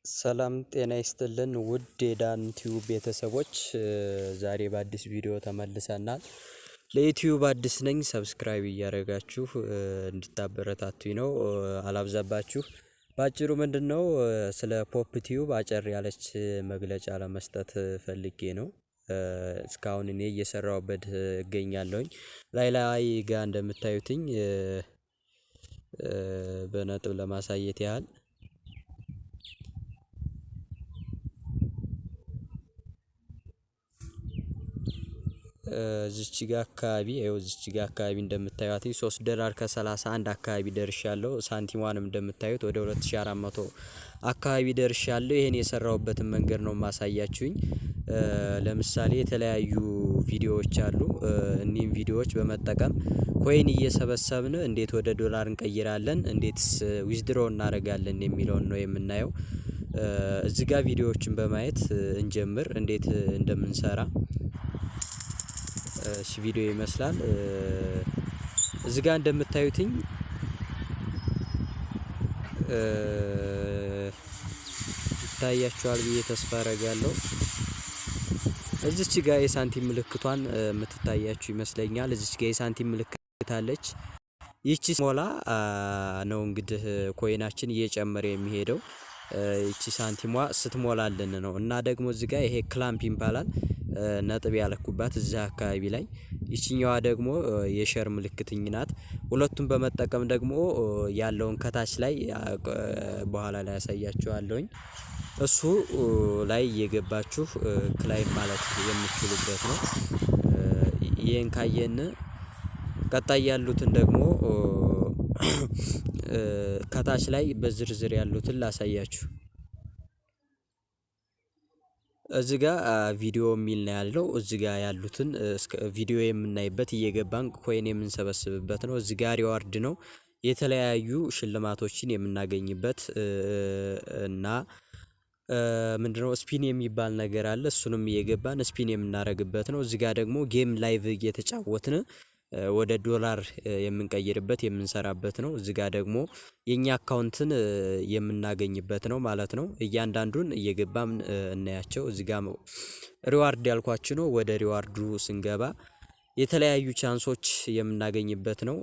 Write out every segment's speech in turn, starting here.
ሰላም ጤና ይስጥልን ውድ የዳን ቲዩብ ቤተሰቦች ዛሬ በአዲስ ቪዲዮ ተመልሰናል። ለዩቲዩብ አዲስ ነኝ ሰብስክራይብ እያደረጋችሁ እንድታበረታቱኝ ነው። አላብዛባችሁ ባጭሩ ምንድነው ስለ ፖፕ ቲዩብ አጨር ያለች መግለጫ ለመስጠት ፈልጌ ነው። እስካሁን እኔ እየሰራሁበት እገኛለሁኝ። ላይ ጋር እንደምታዩትኝ በነጥብ ለማሳየት ያህል እዚች ጋር አካባቢ እዚች ጋር አካባቢ እንደምታዩት $3 ከ31 አካባቢ ደርሻለሁ። ሳንቲሟንም እንደምታዩት ወደ 2400 አካባቢ ደርሻለሁ። ይሄን የሰራሁበትን መንገድ ነው ማሳያችሁኝ። ለምሳሌ የተለያዩ ቪዲዮዎች አሉ። እኒህን ቪዲዮዎች በመጠቀም ኮይን እየሰበሰብን እንዴት ወደ ዶላር እንቀይራለን፣ እንዴትስ ዊዝድሮ እናደርጋለን የሚለውን ነው የምናየው። እዚህ ጋር ቪዲዮዎችን በማየት እንጀምር እንዴት እንደምንሰራ። እሺ ቪዲዮ ይመስላል። እዚህ ጋር እንደምታዩትኝ ይታያችኋል ብዬ ተስፋ አደርጋለሁ። እዚች ጋር የሳንቲም ምልክቷን የምትታያችሁ ይመስለኛል። እዚች ጋር የሳንቲም ምልክት አለች። ይቺ ሞላ ነው እንግዲህ ኮይናችን እየጨመረ የሚሄደው። ይቺ ሳንቲሟ ስትሞላልን ነው። እና ደግሞ እዚህ ጋር ይሄ ክላምፕ ይባላል። ነጥብ ያለኩባት እዛ አካባቢ ላይ ይቺኛዋ ደግሞ የሸር ምልክትኝ ናት። ሁለቱን በመጠቀም ደግሞ ያለውን ከታች ላይ በኋላ ላይ ያሳያችኋለሁኝ። እሱ ላይ እየገባችሁ ክላይም ማለት የምትችሉበት ነው። ይሄን ካየን ቀጣይ ያሉትን ደግሞ ከታች ላይ በዝርዝር ያሉትን ላሳያችሁ። እዚህ ጋር ቪዲዮ የሚል ነው ያለው። እዚህ ጋር ያሉትን ቪዲዮ የምናይበት እየገባን ኮይን የምንሰበስብበት ነው። እዚህ ጋር ሪዋርድ ነው የተለያዩ ሽልማቶችን የምናገኝበት እና ምንድነው ስፒን የሚባል ነገር አለ። እሱንም እየገባን ስፒን የምናደርግበት ነው። እዚህ ጋር ደግሞ ጌም ላይቭ እየተጫወትን ወደ ዶላር የምንቀይርበት የምንሰራበት ነው። እዚህ ጋር ደግሞ የኛ አካውንትን የምናገኝበት ነው ማለት ነው። እያንዳንዱን እየገባም እናያቸው። እዚህ ጋር ሪዋርድ ያልኳችሁ ነው። ወደ ሪዋርዱ ስንገባ የተለያዩ ቻንሶች የምናገኝበት ነው።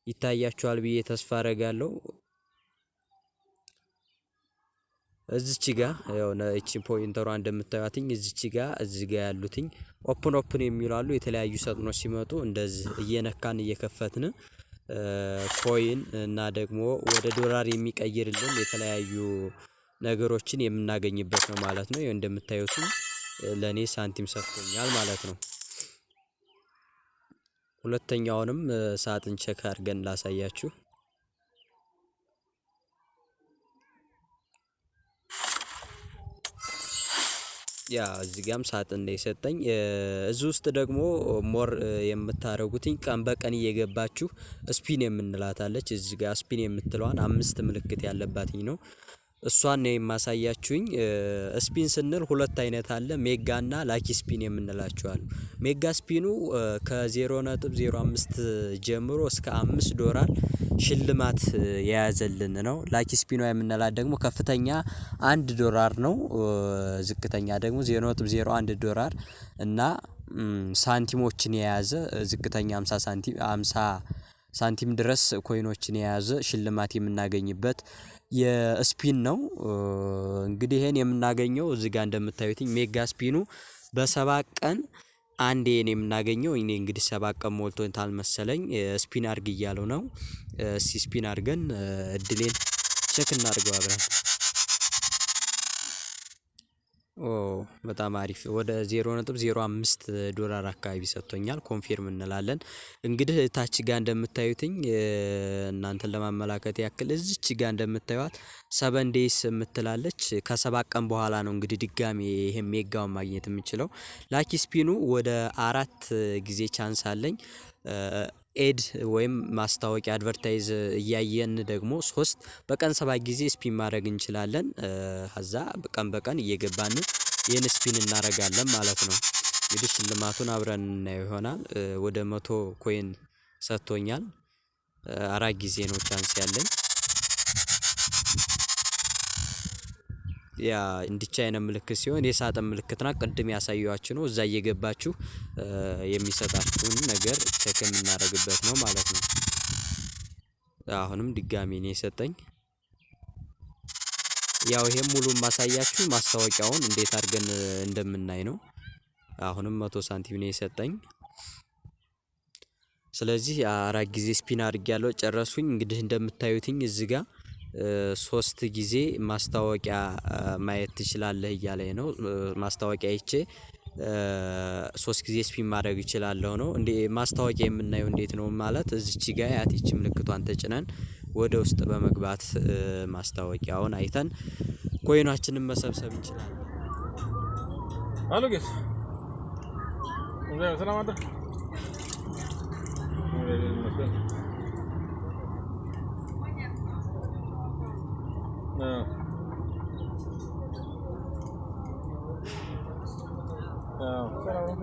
ይታያችኋል ብዬ ተስፋ አደርጋለሁ። እዚች ጋር ያው እቺ ፖይንተሯ እንደምታዩትኝ እዚች ጋር እዚህ ጋር ያሉትኝ ኦፕን የሚሉ አሉ። የተለያዩ ሰጥኖች ሲመጡ እንደዚህ እየነካን እየከፈትን ኮይን እና ደግሞ ወደ ዶላር የሚቀይርልን የተለያዩ ነገሮችን የምናገኝበት ነው ማለት ነው። ይሄ እንደምታዩት ለኔ ሳንቲም ሰጥቶኛል ማለት ነው። ሁለተኛውንም ሳጥን ቼክ አድርገን ላሳያችሁ። ያ እዚህ ጋርም ሳጥን ላይ ሰጠኝ። እዚህ ውስጥ ደግሞ ሞር የምታረጉትኝ ቀን በቀን እየገባችሁ ስፒን የምንላታለች። እዚህ ጋር ስፒን የምትለዋን 5 ምልክት ያለባትኝ ነው። እሷን ነው የማሳያችሁኝ። ስፒን ስንል ሁለት አይነት አለ፣ ሜጋና ላኪ ስፒን የምንላቸው። ሜጋ ስፒኑ ከ0.05 ጀምሮ እስከ $5 ሽልማት የያዘልን ነው። ላኪ ስፒኗ የምንላት ደግሞ ከፍተኛ $1 ነው፣ ዝቅተኛ ደግሞ $0.01 እና ሳንቲሞችን የያዘ ዝቅተኛ 50 ሳንቲም ድረስ ኮይኖችን የያዘ ሽልማት የምናገኝበት የስፒን ነው። እንግዲህ ይሄን የምናገኘው እዚህ ጋር እንደምታዩት ሜጋ ስፒኑ በ7 ቀን አንዴ ነው የምናገኘው። እኔ እንግዲህ 7 ቀን ሞልቶታል መሰለኝ። ስፒን አድርግ እያለው ነው። ስፒን አድርገን እድሌን ቼክ እናድርገው አብረን። በጣም አሪፍ ወደ $0.05 አካባቢ ሰጥቶኛል። ኮንፊርም እንላለን። እንግዲህ ታች ጋር እንደምታዩትኝ እናንተን ለማመላከት ያክል እዚች ጋር እንደምታዩት 7 ዴይስ የምትላለች። ከ7 ቀን በኋላ ነው እንግዲህ ድጋሚ ይሄ ሜጋውን ማግኘት የምንችለው። ላኪ ስፒኑ ወደ 4 ጊዜ ቻንስ አለኝ። ኤድ ወይም ማስታወቂያ አድቨርታይዝ እያየን ደግሞ 3 በቀን 7 ጊዜ ስፒን ማድረግ እንችላለን። ከዛ በቀን እየገባን ይሄን ስፒን እናደርጋለን ማለት ነው። እንግዲህ ሽልማቱን አብረን እናየው ይሆናል። ወደ 100 ኮይን ሰጥቶኛል። 4 ጊዜ ነው ቻንስ ያለኝ። ያ እንዲቻ አይነት ምልክት ሲሆን የሳጥን ምልክትና ቅድም ያሳየኋችሁ ነው። እዛ እየገባችሁ የሚሰጣችሁን ነገር ቼክ የምናደርግበት ነው ማለት ነው። አሁንም ድጋሚ ነው የሰጠኝ። ያው ይሄም ሙሉ ማሳያችሁ ማስታወቂያውን እንዴት አድርገን እንደምናይ ነው። አሁንም 100 ሳንቲም ነው የሰጠኝ። ስለዚህ 4 ጊዜ ስፒን አድርጌያለሁ ጨረሱኝ። እንግዲህ እንደምታዩትኝ እዚህ ጋር 3 ጊዜ ማስታወቂያ ማየት ትችላለህ እያለኝ ነው። ማስታወቂያ አይቼ 3 ጊዜ ስፒን ማድረግ እችላለሁ ነው። እንዴ ማስታወቂያ የምናየው እንዴት ነው ማለት እዚች ጋር ያቲች ምልክቷን ተጭነን ወደ ውስጥ በመግባት ማስታወቂያውን አይተን ኮይናችንን መሰብሰብ እንችላለን። አሎ ጌስ ሰላም አደር ሰላም